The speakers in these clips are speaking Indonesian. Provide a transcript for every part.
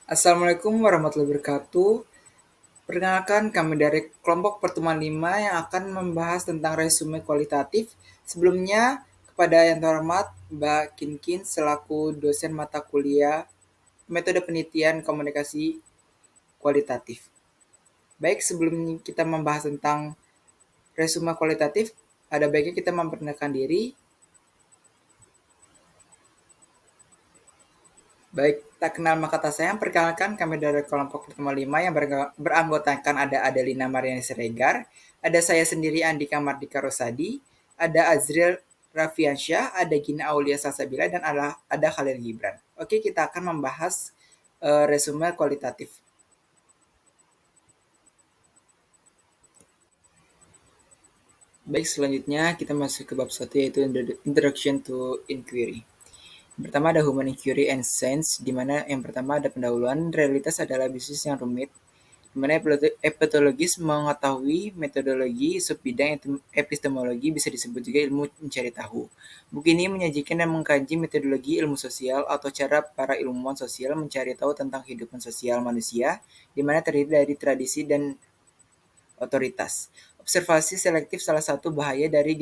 Assalamualaikum warahmatullahi wabarakatuh. Perkenalkan kami dari kelompok pertemuan 5 yang akan membahas tentang resume kualitatif. Sebelumnya, kepada yang terhormat Mbak Kinkin selaku dosen mata kuliah metode penelitian komunikasi kualitatif. Baik, sebelum kita membahas tentang resume kualitatif, ada baiknya kita memperkenalkan diri. Baik, tak kenal maka tak sayang, perkenalkan kami dari kelompok pertemuan 5 yang beranggotakan ada Adelina Mariani Siregar, ada saya sendiri Andika Mardika Rosadi, ada Azril Raffiansyah, ada Gina Aulia Salsabila, dan ada Khalil Gibran. Oke, kita akan membahas resume kualitatif. Baik, selanjutnya kita masuk ke bab 1 yaitu Introduction to Inquiry. Pertama ada Human Inquiry and Science, di mana yang pertama ada pendahuluan. Realitas adalah bisnis yang rumit, di mana epidemiologis mengetahui metodologi subbidang epistemologi bisa disebut juga ilmu mencari tahu. Buku ini menyajikan dan mengkaji metodologi ilmu sosial atau cara para ilmuwan sosial mencari tahu tentang kehidupan sosial manusia, di mana terdiri dari tradisi dan otoritas. Observasi selektif salah satu bahaya dari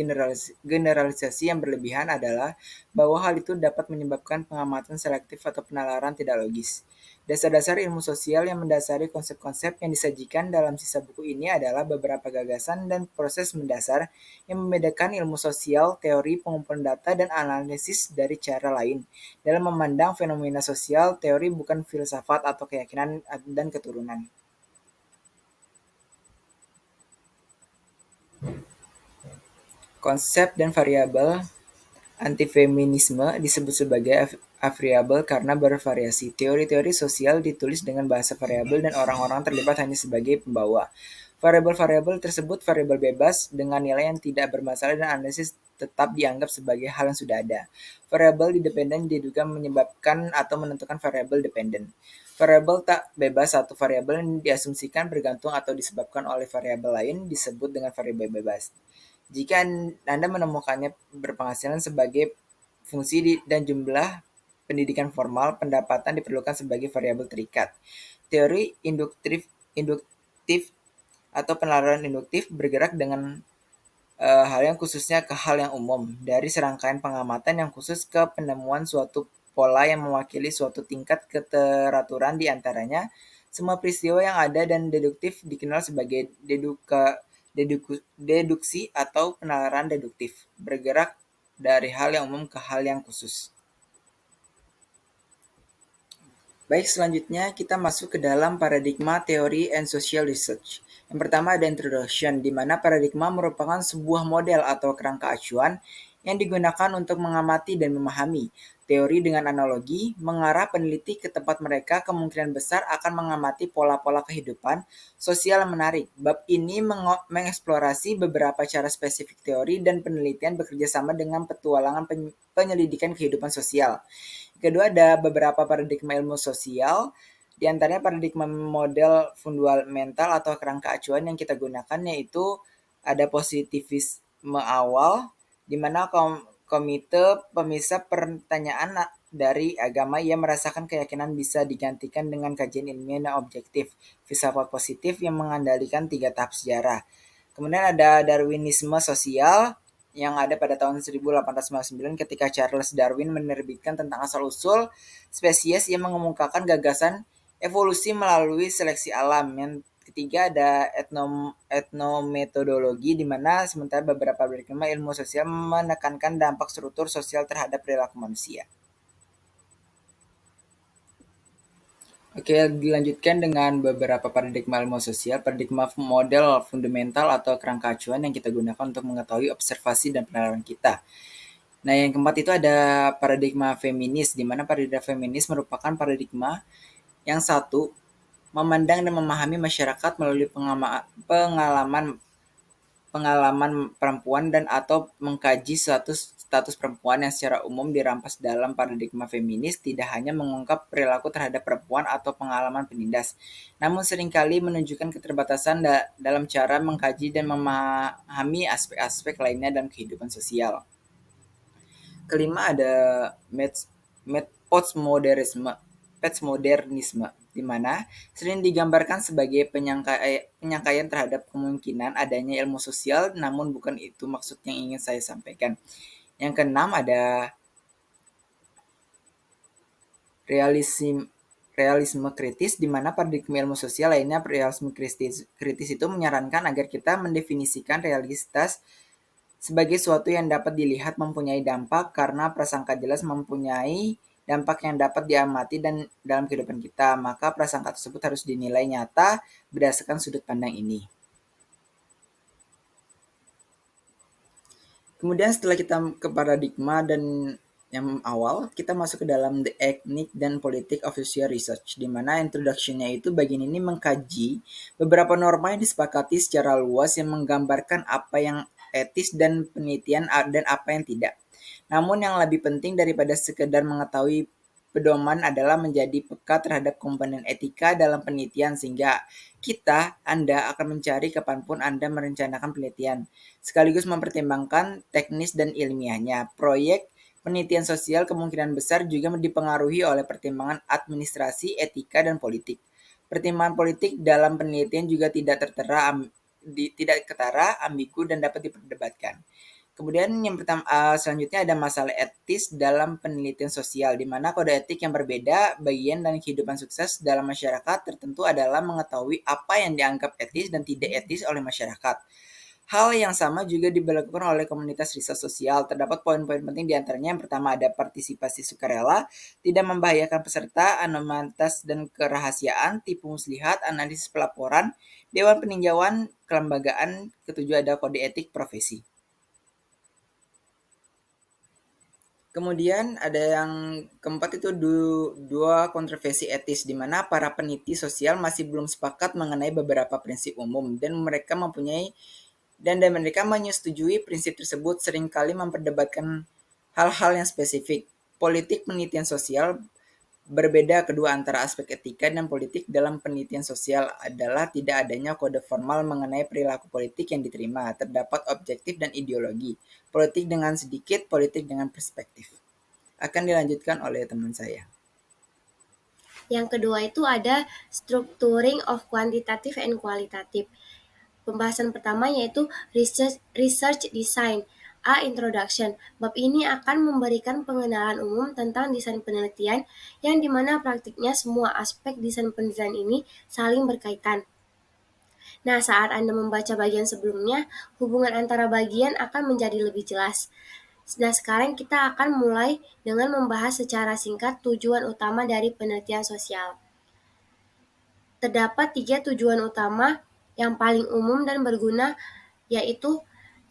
generalisasi yang berlebihan adalah bahwa hal itu dapat menyebabkan pengamatan selektif atau penalaran tidak logis. Dasar-dasar ilmu sosial yang mendasari konsep-konsep yang disajikan dalam sisa buku ini adalah beberapa gagasan dan proses mendasar yang membedakan ilmu sosial, teori pengumpulan data, dan analisis dari cara lain. Dalam memandang fenomena sosial, teori bukan filsafat atau keyakinan dan keturunan. Konsep dan variabel antifeminisme disebut sebagai variabel karena bervariasi. Teori-teori sosial ditulis dengan bahasa variabel dan orang-orang terlibat hanya sebagai pembawa. Variabel-variabel tersebut variabel bebas dengan nilai yang tidak bermasalah dan analisis tetap dianggap sebagai hal yang sudah ada. Variabel independen diduga menyebabkan atau menentukan variabel dependen. Variabel tak bebas atau variabel yang diasumsikan bergantung atau disebabkan oleh variabel lain disebut dengan variabel bebas. Jika Anda menemukannya berpenghasilan sebagai fungsi dan jumlah pendidikan formal, pendapatan diperlukan sebagai variabel terikat. Teori induktif atau penalaran induktif bergerak dengan hal yang khususnya ke hal yang umum, dari serangkaian pengamatan yang khusus ke penemuan suatu pola yang mewakili suatu tingkat keteraturan di antaranya. Semua peristiwa yang ada dan deduktif dikenal sebagai deduksi atau penalaran deduktif, bergerak dari hal yang umum ke hal yang khusus. Baik, selanjutnya kita masuk ke dalam paradigma teori and social research. Yang pertama ada introduction, di mana paradigma merupakan sebuah model atau kerangka acuan yang digunakan untuk mengamati dan memahami. Teori dengan analogi mengarah peneliti ke tempat mereka kemungkinan besar akan mengamati pola-pola kehidupan sosial yang menarik. Bab ini mengeksplorasi beberapa cara spesifik teori dan penelitian bekerja sama dengan petualangan penyelidikan kehidupan sosial. Kedua, ada beberapa paradigma ilmu sosial, di antaranya paradigma model fundamental atau kerangka acuan yang kita gunakan, yaitu ada positivisme awal, di mana komite pemisah pertanyaan dari agama yang merasakan keyakinan bisa digantikan dengan kajian ilmiah yang objektif, filsafat positif yang mengandalkan 3 tahap sejarah. Kemudian ada Darwinisme sosial yang ada pada tahun 1899 ketika Charles Darwin menerbitkan tentang asal-usul spesies yang mengemukakan gagasan evolusi melalui seleksi alam. Yang ketiga ada etnometodologi, di mana sementara beberapa paradigma ilmu sosial menekankan dampak struktur sosial terhadap perilaku manusia. Oke, dilanjutkan dengan beberapa paradigma ilmu sosial. Paradigma model fundamental atau kerangka acuan yang kita gunakan untuk mengetahui observasi dan penalaran kita. Nah, yang keempat itu ada paradigma feminis, di mana paradigma feminis merupakan paradigma yang satu, memandang dan memahami masyarakat melalui pengalaman pengalaman perempuan dan atau mengkaji status perempuan yang secara umum dirampas dalam paradigma feminis tidak hanya mengungkap perilaku terhadap perempuan atau pengalaman penindas, namun seringkali menunjukkan keterbatasan dalam cara mengkaji dan memahami aspek-aspek lainnya dalam kehidupan sosial. Kelima ada postmodernisme. di mana sering digambarkan sebagai penyangkaian terhadap kemungkinan adanya ilmu sosial, namun bukan itu maksud yang ingin saya sampaikan. Yang keenam ada realisme realisme kritis, di mana paradigma ilmu sosial lainnya realisme kritis itu menyarankan agar kita mendefinisikan realitas sebagai suatu yang dapat dilihat mempunyai dampak karena prasangka jelas mempunyai dampak yang dapat diamati dan dalam kehidupan kita, maka prasangka tersebut harus dinilai nyata berdasarkan sudut pandang ini. Kemudian setelah kita ke paradigma dan yang awal, kita masuk ke dalam the ethnic dan politik of social research, di mana introduction-nya itu bagian ini mengkaji beberapa norma yang disepakati secara luas yang menggambarkan apa yang etis dan penelitian dan apa yang tidak. Namun yang lebih penting daripada sekedar mengetahui pedoman adalah menjadi peka terhadap komponen etika dalam penelitian sehingga Anda akan mencari kapanpun Anda merencanakan penelitian, sekaligus mempertimbangkan teknis dan ilmiahnya. Proyek penelitian sosial kemungkinan besar juga dipengaruhi oleh pertimbangan administrasi, etika, dan politik. Pertimbangan politik dalam penelitian juga tidak ketara, ambigu, dan dapat diperdebatkan. Kemudian yang pertama, selanjutnya ada masalah etis dalam penelitian sosial, di mana kode etik yang berbeda bagian dan kehidupan sukses dalam masyarakat tertentu adalah mengetahui apa yang dianggap etis dan tidak etis oleh masyarakat. Hal yang sama juga diberlakukan oleh komunitas riset sosial. Terdapat poin-poin penting di antaranya. Yang pertama ada partisipasi sukarela, tidak membahayakan peserta, anonimitas dan kerahasiaan, tipu muslihat, analisis pelaporan, dewan peninjauan, kelembagaan. Ketujuh ada kode etik profesi. Kemudian ada yang keempat itu dua kontroversi etis, di mana para peneliti sosial masih belum sepakat mengenai beberapa prinsip umum dan mereka menyetujui prinsip tersebut seringkali memperdebatkan hal-hal yang spesifik. Politik penelitian sosial berbeda kedua antara aspek etika dan politik dalam penelitian sosial adalah tidak adanya kode formal mengenai perilaku politik yang diterima, terdapat objektif dan ideologi, politik dengan sedikit, politik dengan perspektif. Akan dilanjutkan oleh teman saya. Yang kedua itu ada structuring of quantitative and qualitative. Pembahasan pertama yaitu research design. Introduction. Bab ini akan memberikan pengenalan umum tentang desain penelitian yang dimana praktiknya semua aspek desain penelitian ini saling berkaitan. Nah, saat Anda membaca bagian sebelumnya, hubungan antara bagian akan menjadi lebih jelas. Nah, sekarang kita akan mulai dengan membahas secara singkat tujuan utama dari penelitian sosial. Terdapat 3 tujuan utama yang paling umum dan berguna, yaitu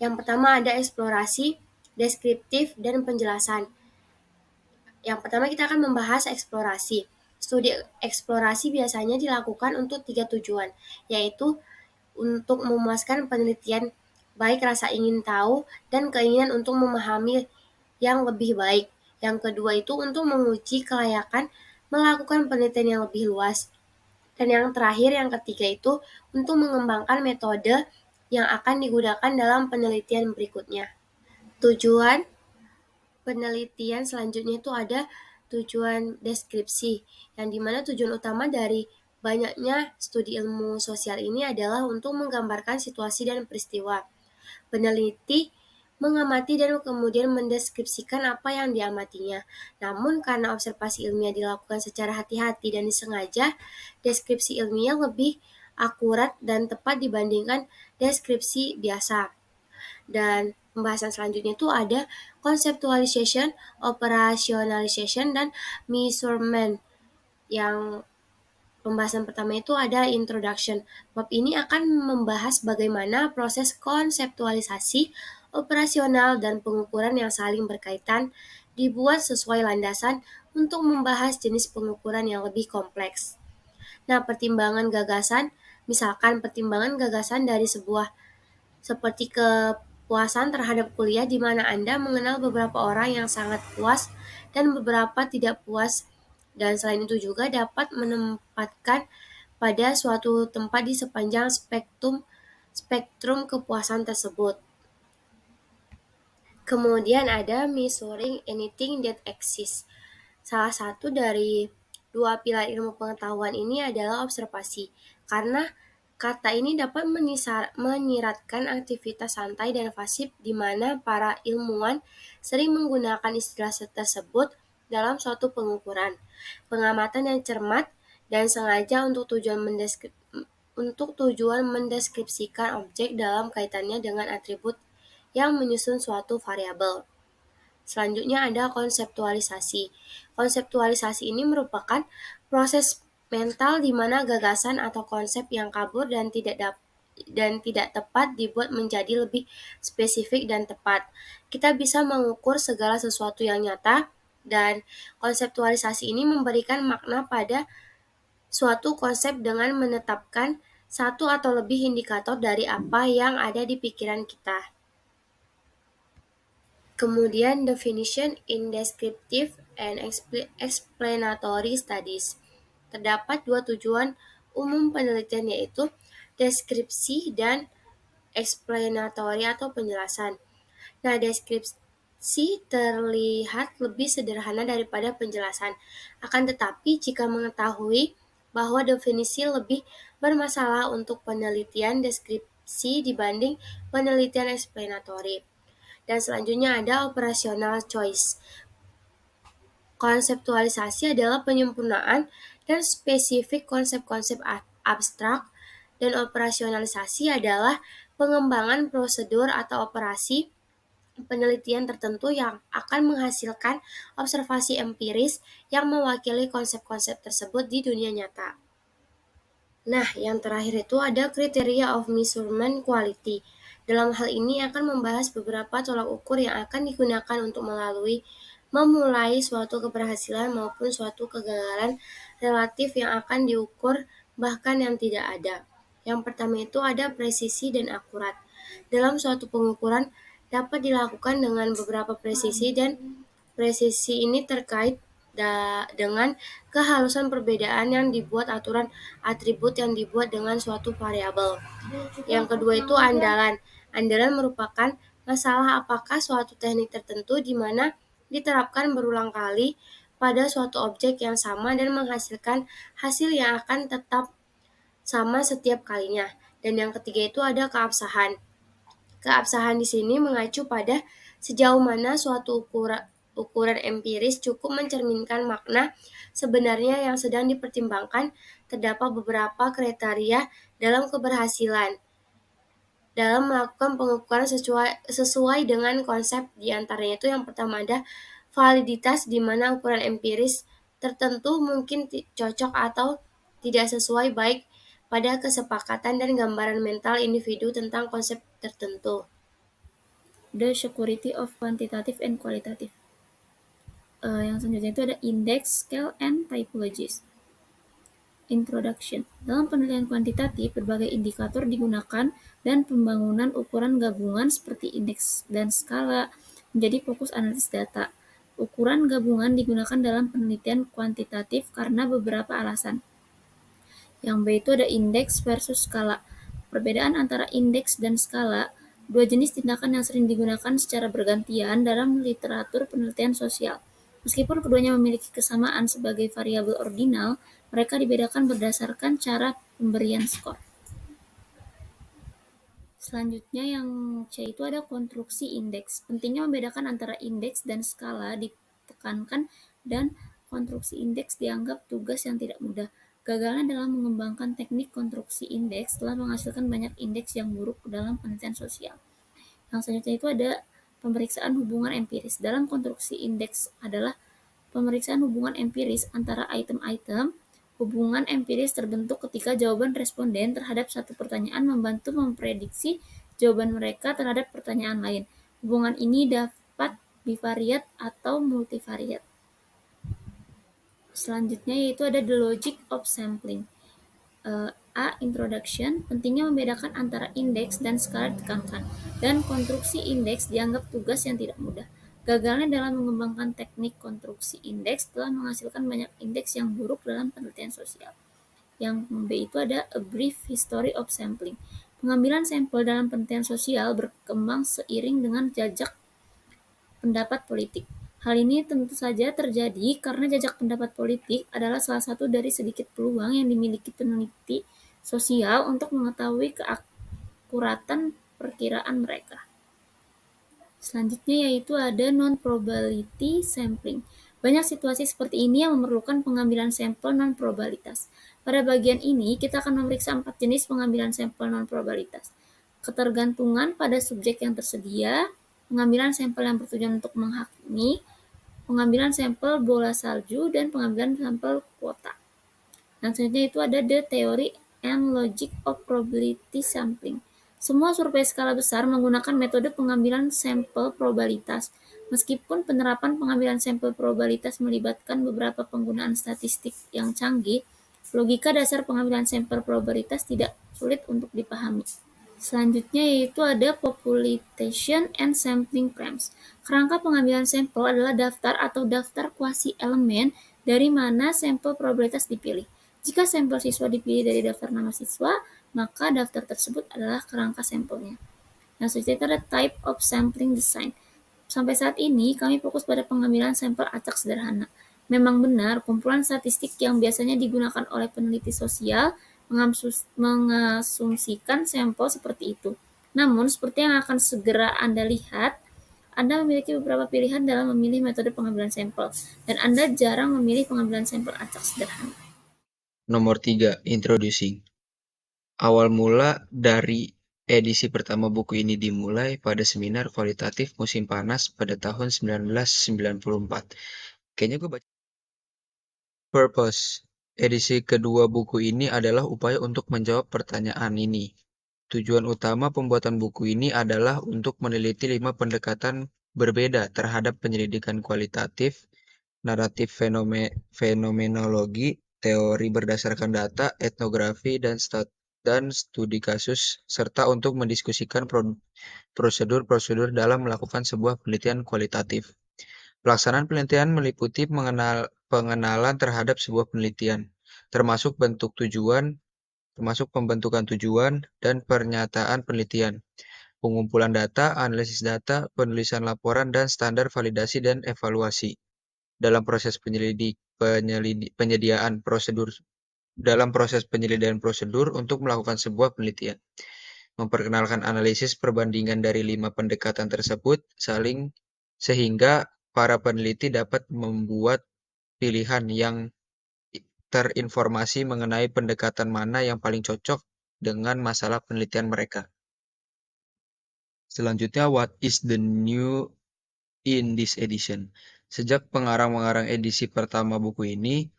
yang pertama ada eksplorasi, deskriptif, dan penjelasan. Yang pertama kita akan membahas eksplorasi. Studi eksplorasi biasanya dilakukan untuk 3 tujuan, yaitu untuk memuaskan penelitian, baik rasa ingin tahu dan keinginan untuk memahami yang lebih baik. Yang kedua itu untuk menguji kelayakan melakukan penelitian yang lebih luas. Dan yang terakhir, yang ketiga itu untuk mengembangkan metode yang akan digunakan dalam penelitian berikutnya. Tujuan penelitian selanjutnya itu ada tujuan deskripsi, yang dimana tujuan utama dari banyaknya studi ilmu sosial ini adalah untuk menggambarkan situasi dan peristiwa. Peneliti mengamati dan kemudian mendeskripsikan apa yang diamatinya. Namun karena observasi ilmiah dilakukan secara hati-hati dan disengaja, deskripsi ilmiah lebih akurat dan tepat dibandingkan deskripsi biasa. Dan pembahasan selanjutnya itu ada conceptualization, operationalization, dan measurement. Yang pembahasan pertama itu ada introduction. Bab ini akan membahas bagaimana proses konseptualisasi, operasional, dan pengukuran yang saling berkaitan dibuat sesuai landasan untuk membahas jenis pengukuran yang lebih kompleks. Nah, pertimbangan gagasan, misalkan pertimbangan gagasan dari sebuah seperti kepuasan terhadap kuliah di mana Anda mengenal beberapa orang yang sangat puas dan beberapa tidak puas, dan selain itu juga dapat menempatkan pada suatu tempat di sepanjang spektrum kepuasan tersebut. Kemudian ada measuring anything that exists. Salah satu dari Dua pilar ilmu pengetahuan ini adalah observasi, karena kata ini dapat menyiratkan aktivitas santai dan pasif di mana para ilmuwan sering menggunakan istilah tersebut dalam suatu pengukuran. Pengamatan yang cermat dan sengaja untuk tujuan mendeskripsikan objek dalam kaitannya dengan atribut yang menyusun suatu variabel. Selanjutnya ada konseptualisasi. Konseptualisasi ini merupakan proses mental di mana gagasan atau konsep yang kabur dan tidak tepat dibuat menjadi lebih spesifik dan tepat. Kita bisa mengukur segala sesuatu yang nyata, dan konseptualisasi ini memberikan makna pada suatu konsep dengan menetapkan satu atau lebih indikator dari apa yang ada di pikiran kita. Kemudian definition in descriptive and explanatory studies. Terdapat dua tujuan umum penelitian, yaitu deskripsi dan explanatory atau penjelasan. Nah, deskripsi terlihat lebih sederhana daripada penjelasan. Akan tetapi, jika mengetahui bahwa definisi lebih bermasalah untuk penelitian deskripsi dibanding penelitian explanatory. Dan selanjutnya ada operational choice. Konseptualisasi adalah penyempurnaan dan spesifik konsep-konsep abstrak, dan operasionalisasi adalah pengembangan prosedur atau operasi penelitian tertentu yang akan menghasilkan observasi empiris yang mewakili konsep-konsep tersebut di dunia nyata. Nah, yang terakhir itu ada criteria of measurement quality. Dalam hal ini akan membahas beberapa tolak ukur yang akan digunakan untuk memulai suatu keberhasilan maupun suatu kegagalan relatif yang akan diukur, bahkan yang tidak ada. Yang pertama itu ada presisi dan akurat. Dalam suatu pengukuran dapat dilakukan dengan beberapa presisi, dan presisi ini terkait dengan kehalusan perbedaan yang dibuat aturan atribut yang dibuat dengan suatu variabel. Yang kedua itu andalan. Andalan merupakan masalah apakah suatu teknik tertentu di mana diterapkan berulang kali pada suatu objek yang sama dan menghasilkan hasil yang akan tetap sama setiap kalinya. Dan yang ketiga itu ada keabsahan. Keabsahan di sini mengacu pada sejauh mana suatu ukuran empiris cukup mencerminkan makna sebenarnya yang sedang dipertimbangkan. Terdapat beberapa kriteria dalam keberhasilan dalam melakukan pengukuran sesuai dengan konsep. Di antaranya itu yang pertama ada validitas, di mana ukuran empiris tertentu mungkin cocok atau tidak sesuai baik pada kesepakatan dan gambaran mental individu tentang konsep tertentu. The security of quantitative and qualitative. Yang selanjutnya itu ada index, scale, and typologies. Introduction. Dalam penilaian kuantitatif, berbagai indikator digunakan dan pembangunan ukuran gabungan seperti indeks dan skala menjadi fokus analisis data. Ukuran gabungan digunakan dalam penelitian kuantitatif karena beberapa alasan. Yang B itu ada indeks versus skala. Perbedaan antara indeks dan skala, dua jenis tindakan yang sering digunakan secara bergantian dalam literatur penelitian sosial. Meskipun keduanya memiliki kesamaan sebagai variabel ordinal, mereka dibedakan berdasarkan cara pemberian skor. Selanjutnya yang C itu ada konstruksi indeks. Pentingnya membedakan antara indeks dan skala ditekankan, dan konstruksi indeks dianggap tugas yang tidak mudah. Gagalnya dalam mengembangkan teknik konstruksi indeks telah menghasilkan banyak indeks yang buruk dalam penelitian sosial. Yang selanjutnya itu ada pemeriksaan hubungan empiris. Dalam konstruksi indeks adalah pemeriksaan hubungan empiris antara item-item. Hubungan empiris terbentuk ketika jawaban responden terhadap satu pertanyaan membantu memprediksi jawaban mereka terhadap pertanyaan lain. Hubungan ini dapat bivariat atau multivariat. Selanjutnya yaitu ada the logic of sampling. A. Introduction. Pentingnya membedakan antara indeks dan skala ditekankan, dan konstruksi indeks dianggap tugas yang tidak mudah. Gagalnya dalam mengembangkan teknik konstruksi indeks telah menghasilkan banyak indeks yang buruk dalam penelitian sosial. Yang B itu ada a brief history of sampling. Pengambilan sampel dalam penelitian sosial berkembang seiring dengan jajak pendapat politik. Hal ini tentu saja terjadi karena jajak pendapat politik adalah salah satu dari sedikit peluang yang dimiliki peneliti sosial untuk mengetahui keakuratan perkiraan mereka. Selanjutnya yaitu ada non-probability sampling. Banyak situasi seperti ini yang memerlukan pengambilan sampel non-probabilitas. Pada bagian ini, kita akan memeriksa 4 jenis pengambilan sampel non-probabilitas. Ketergantungan pada subjek yang tersedia, pengambilan sampel yang bertujuan untuk menghakimi, pengambilan sampel bola salju, dan pengambilan sampel kuota. Dan selanjutnya itu ada the theory and logic of probability sampling. Semua survei skala besar menggunakan metode pengambilan sampel probabilitas. Meskipun penerapan pengambilan sampel probabilitas melibatkan beberapa penggunaan statistik yang canggih, logika dasar pengambilan sampel probabilitas tidak sulit untuk dipahami. Selanjutnya yaitu ada population and sampling frames. Kerangka pengambilan sampel adalah daftar atau daftar kuasi-elemen dari mana sampel probabilitas dipilih. Jika sampel siswa dipilih dari daftar nama siswa, maka daftar tersebut adalah kerangka sampelnya. Nah, selanjutnya itu ada type of sampling design. Sampai saat ini, kami fokus pada pengambilan sampel acak sederhana. Memang benar, kumpulan statistik yang biasanya digunakan oleh peneliti sosial mengasumsikan sampel seperti itu. Namun, seperti yang akan segera Anda lihat, Anda memiliki beberapa pilihan dalam memilih metode pengambilan sampel, dan Anda jarang memilih pengambilan sampel acak sederhana. Nomor 3. Introducing. Awal mula dari edisi pertama buku ini dimulai pada seminar kualitatif musim panas pada tahun 1994. Kayaknya gue baca. Purpose. Edisi kedua buku ini adalah upaya untuk menjawab pertanyaan ini. Tujuan utama pembuatan buku ini adalah untuk meneliti 5 pendekatan berbeda terhadap penyelidikan kualitatif, naratif fenomenologi, teori berdasarkan data, etnografi, dan studi kasus, serta untuk mendiskusikan prosedur-prosedur dalam melakukan sebuah penelitian kualitatif. Pelaksanaan penelitian meliputi pengenalan terhadap sebuah penelitian, termasuk pembentukan tujuan dan pernyataan penelitian, pengumpulan data, analisis data, penulisan laporan, dan standar validasi dan evaluasi. Dalam proses penyediaan prosedur untuk melakukan sebuah penelitian. Memperkenalkan analisis perbandingan dari 5 pendekatan tersebut sehingga para peneliti dapat membuat pilihan yang terinformasi mengenai pendekatan mana yang paling cocok dengan masalah penelitian mereka. Selanjutnya, what is the new in this edition? Sejak pengarang-mengarang edisi pertama buku ini,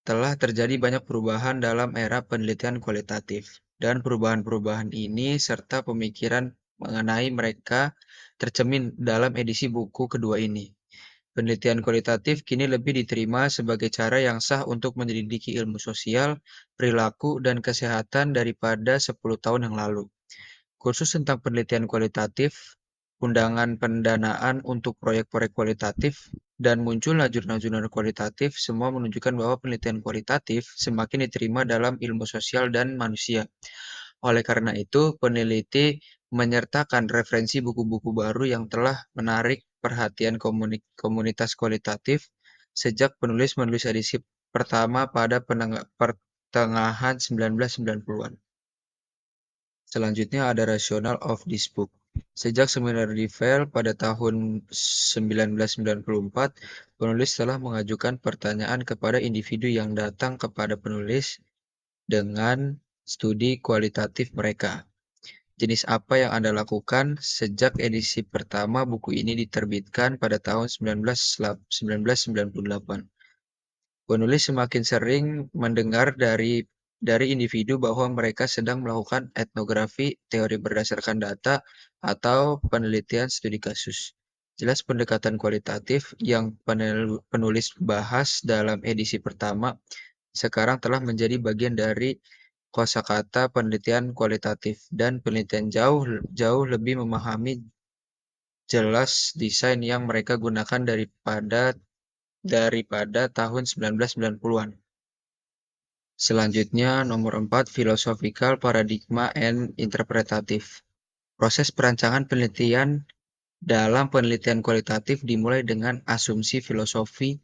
telah terjadi banyak perubahan dalam era penelitian kualitatif, dan perubahan-perubahan ini serta pemikiran mengenai mereka tercermin dalam edisi buku kedua ini. Penelitian kualitatif kini lebih diterima sebagai cara yang sah untuk menyelidiki ilmu sosial, perilaku, dan kesehatan daripada 10 tahun yang lalu. Kursus tentang penelitian kualitatif, undangan pendanaan untuk proyek-proyek kualitatif, dan munculnya jurnal-jurnal kualitatif semua menunjukkan bahwa penelitian kualitatif semakin diterima dalam ilmu sosial dan manusia. Oleh karena itu, peneliti menyertakan referensi buku-buku baru yang telah menarik perhatian komunitas kualitatif sejak penulis-menulis edisi pertama pada pertengahan 1990-an. Selanjutnya ada rationale of this book. Sejak seminar di Vail pada tahun 1994, penulis telah mengajukan pertanyaan kepada individu yang datang kepada penulis dengan studi kualitatif mereka. Jenis apa yang Anda lakukan sejak edisi pertama buku ini diterbitkan pada tahun 1998? Penulis semakin sering mendengar dari individu bahwa mereka sedang melakukan etnografi, teori berdasarkan data, atau penelitian studi kasus. Jelas pendekatan kualitatif yang penulis bahas dalam edisi pertama sekarang telah menjadi bagian dari kosakata penelitian kualitatif, dan penelitian jauh lebih memahami jelas desain yang mereka gunakan daripada tahun 1990-an. Selanjutnya, nomor 4, philosophical paradigma and interpretative. Proses perancangan penelitian Dalam penelitian kualitatif dimulai dengan asumsi filosofis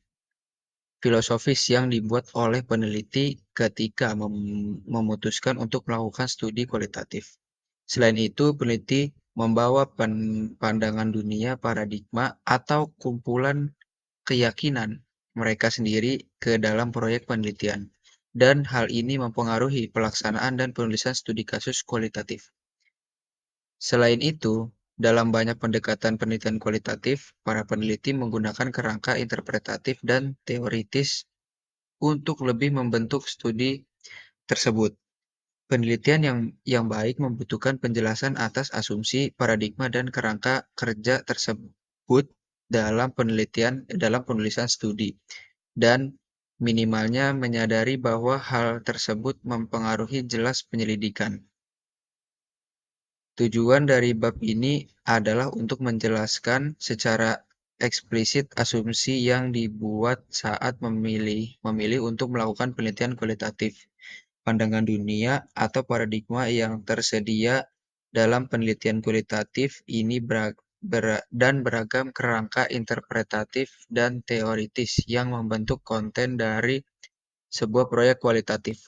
yang dibuat oleh peneliti ketika memutuskan untuk melakukan studi kualitatif. Selain itu, peneliti membawa pandangan dunia, paradigma, atau kumpulan keyakinan mereka sendiri ke dalam proyek penelitian, dan hal ini mempengaruhi pelaksanaan dan penulisan studi kasus kualitatif. Selain itu, dalam banyak pendekatan penelitian kualitatif, para peneliti menggunakan kerangka interpretatif dan teoritis untuk lebih membentuk studi tersebut. Penelitian yang baik membutuhkan penjelasan atas asumsi, paradigma, dan kerangka kerja tersebut dalam penulisan studi, dan minimalnya menyadari bahwa hal tersebut mempengaruhi jelas penyelidikan. Tujuan dari bab ini adalah untuk menjelaskan secara eksplisit asumsi yang dibuat saat memilih untuk melakukan penelitian kualitatif, pandangan dunia atau paradigma yang tersedia dalam penelitian kualitatif ini dan beragam kerangka interpretatif dan teoritis yang membentuk konten dari sebuah proyek kualitatif.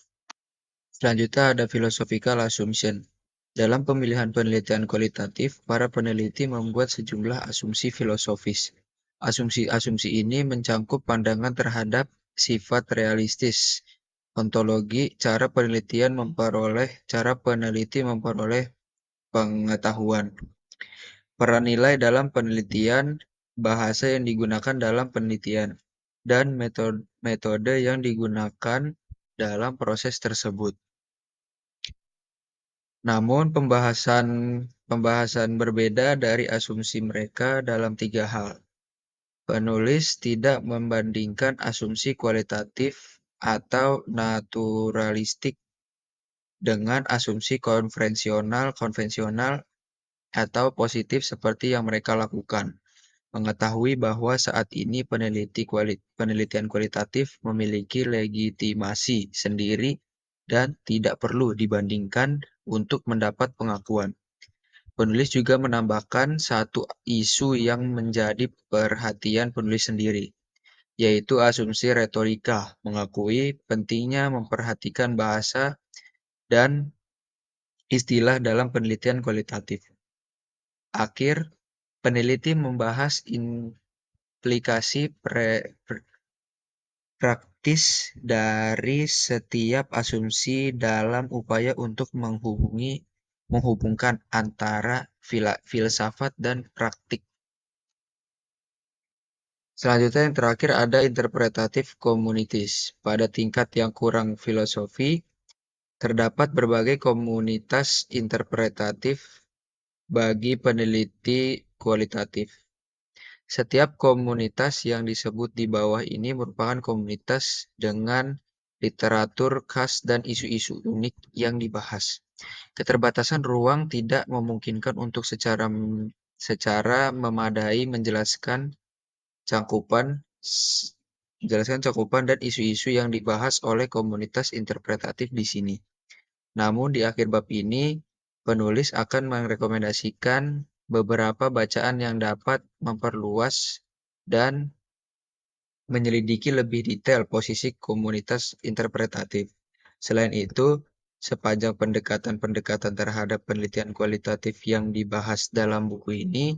Selanjutnya ada philosophical assumption. Dalam pemilihan penelitian kualitatif, para peneliti membuat sejumlah asumsi filosofis. Asumsi-asumsi ini mencangkup pandangan terhadap sifat realistis, ontologi, cara peneliti memperoleh pengetahuan, peran nilai dalam penelitian, bahasa yang digunakan dalam penelitian, dan metode yang digunakan dalam proses tersebut. Namun pembahasan berbeda dari asumsi mereka dalam 3 hal. Penulis tidak membandingkan asumsi kualitatif atau naturalistik dengan asumsi konvensional atau positif seperti yang mereka lakukan. Mengetahui bahwa saat ini penelitian kualitatif memiliki legitimasi sendiri dan tidak perlu dibandingkan untuk mendapat pengakuan. Penulis juga menambahkan satu isu yang menjadi perhatian penulis sendiri, yaitu asumsi retorika, mengakui pentingnya memperhatikan bahasa dan istilah dalam penelitian kualitatif. Akhir, peneliti membahas implikasi praktis dari setiap asumsi dalam upaya untuk menghubungkan antara filsafat dan praktik. Selanjutnya yang terakhir ada interpretative communities. Pada tingkat yang kurang filosofi, terdapat berbagai komunitas interpretatif bagi peneliti kualitatif. Setiap komunitas yang disebut di bawah ini merupakan komunitas dengan literatur khas dan isu-isu unik yang dibahas. Keterbatasan ruang tidak memungkinkan untuk secara memadai menjelaskan cakupan dan isu-isu yang dibahas oleh komunitas interpretatif di sini. Namun di akhir bab ini, penulis akan merekomendasikan beberapa bacaan yang dapat memperluas dan menyelidiki lebih detail posisi komunitas interpretatif. Selain itu, sepanjang pendekatan-pendekatan terhadap penelitian kualitatif yang dibahas dalam buku ini,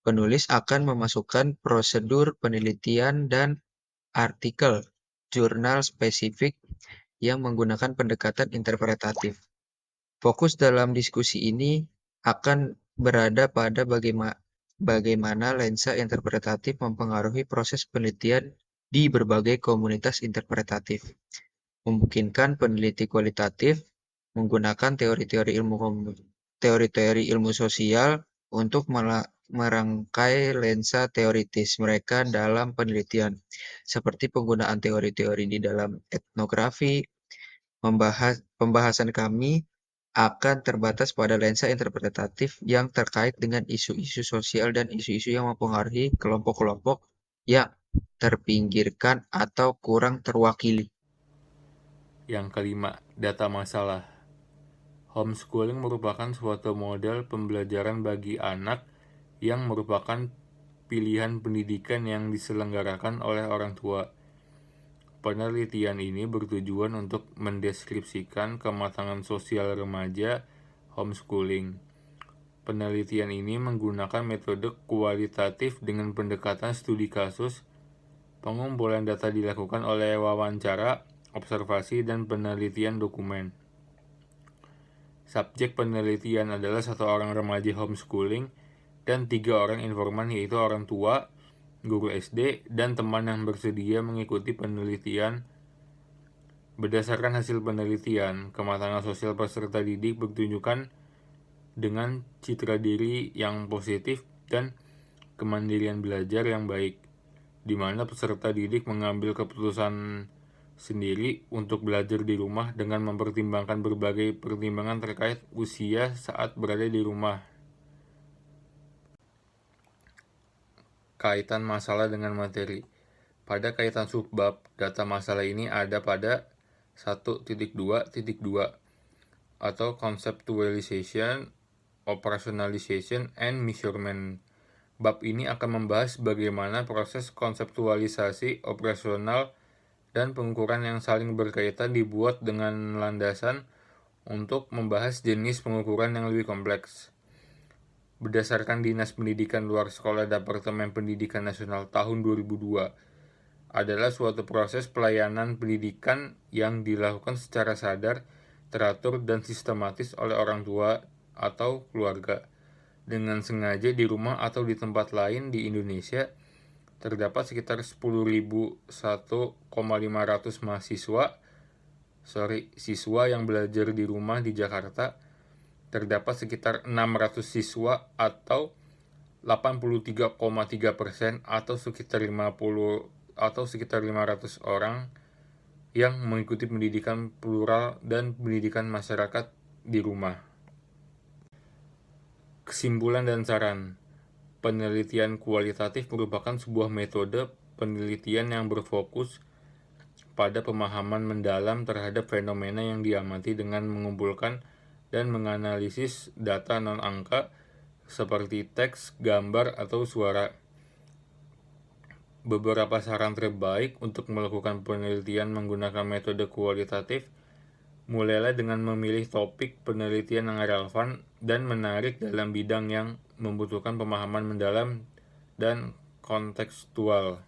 penulis akan memasukkan prosedur penelitian dan artikel jurnal spesifik yang menggunakan pendekatan interpretatif. Fokus dalam diskusi ini akan berada pada bagaimana lensa interpretatif mempengaruhi proses penelitian di berbagai komunitas interpretatif, memungkinkan peneliti kualitatif menggunakan teori-teori ilmu sosial untuk merangkai lensa teoritis mereka dalam penelitian, seperti penggunaan teori-teori di dalam etnografi. Pembahasan kami akan terbatas pada lensa interpretatif yang terkait dengan isu-isu sosial dan isu-isu yang mempengaruhi kelompok-kelompok yang terpinggirkan atau kurang terwakili. Yang kelima, data masalah. Homeschooling merupakan suatu model pembelajaran bagi anak yang merupakan pilihan pendidikan yang diselenggarakan oleh orang tua. Penelitian ini bertujuan untuk mendeskripsikan kematangan sosial remaja homeschooling. Penelitian ini menggunakan metode kualitatif dengan pendekatan studi kasus. Pengumpulan data dilakukan oleh wawancara, observasi, dan penelitian dokumen. Subjek penelitian adalah 1 orang remaja homeschooling dan 3 orang informan, yaitu orang tua, guru SD, dan teman yang bersedia mengikuti penelitian. Berdasarkan hasil penelitian, kematangan sosial peserta didik bertunjukkan dengan citra diri yang positif dan kemandirian belajar yang baik, di mana peserta didik mengambil keputusan sendiri untuk belajar di rumah dengan mempertimbangkan berbagai pertimbangan terkait usia saat berada di rumah. Kaitan masalah dengan materi. Pada kaitan subbab, data masalah ini ada pada 1.2.2 atau Conceptualization, Operationalization, and Measurement. Bab ini akan membahas bagaimana proses konseptualisasi, operasional, dan pengukuran yang saling berkaitan dibuat dengan landasan untuk membahas jenis pengukuran yang lebih kompleks. Berdasarkan Dinas Pendidikan Luar Sekolah Departemen Pendidikan Nasional tahun 2002, adalah suatu proses pelayanan pendidikan yang dilakukan secara sadar, teratur, dan sistematis oleh orang tua atau keluarga. Dengan sengaja di rumah atau di tempat lain di Indonesia, terdapat sekitar 10.001,500 siswa yang belajar di rumah di Jakarta. Terdapat sekitar 600 siswa atau 83,3% atau sekitar 500 orang yang mengikuti pendidikan plural dan pendidikan masyarakat di rumah. Kesimpulan dan saran. Penelitian kualitatif merupakan sebuah metode penelitian yang berfokus pada pemahaman mendalam terhadap fenomena yang diamati dengan mengumpulkan dan menganalisis data non-angka seperti teks, gambar, atau suara. Beberapa saran terbaik untuk melakukan penelitian menggunakan metode kualitatif, mulailah dengan memilih topik penelitian yang relevan dan menarik dalam bidang yang membutuhkan pemahaman mendalam dan kontekstual.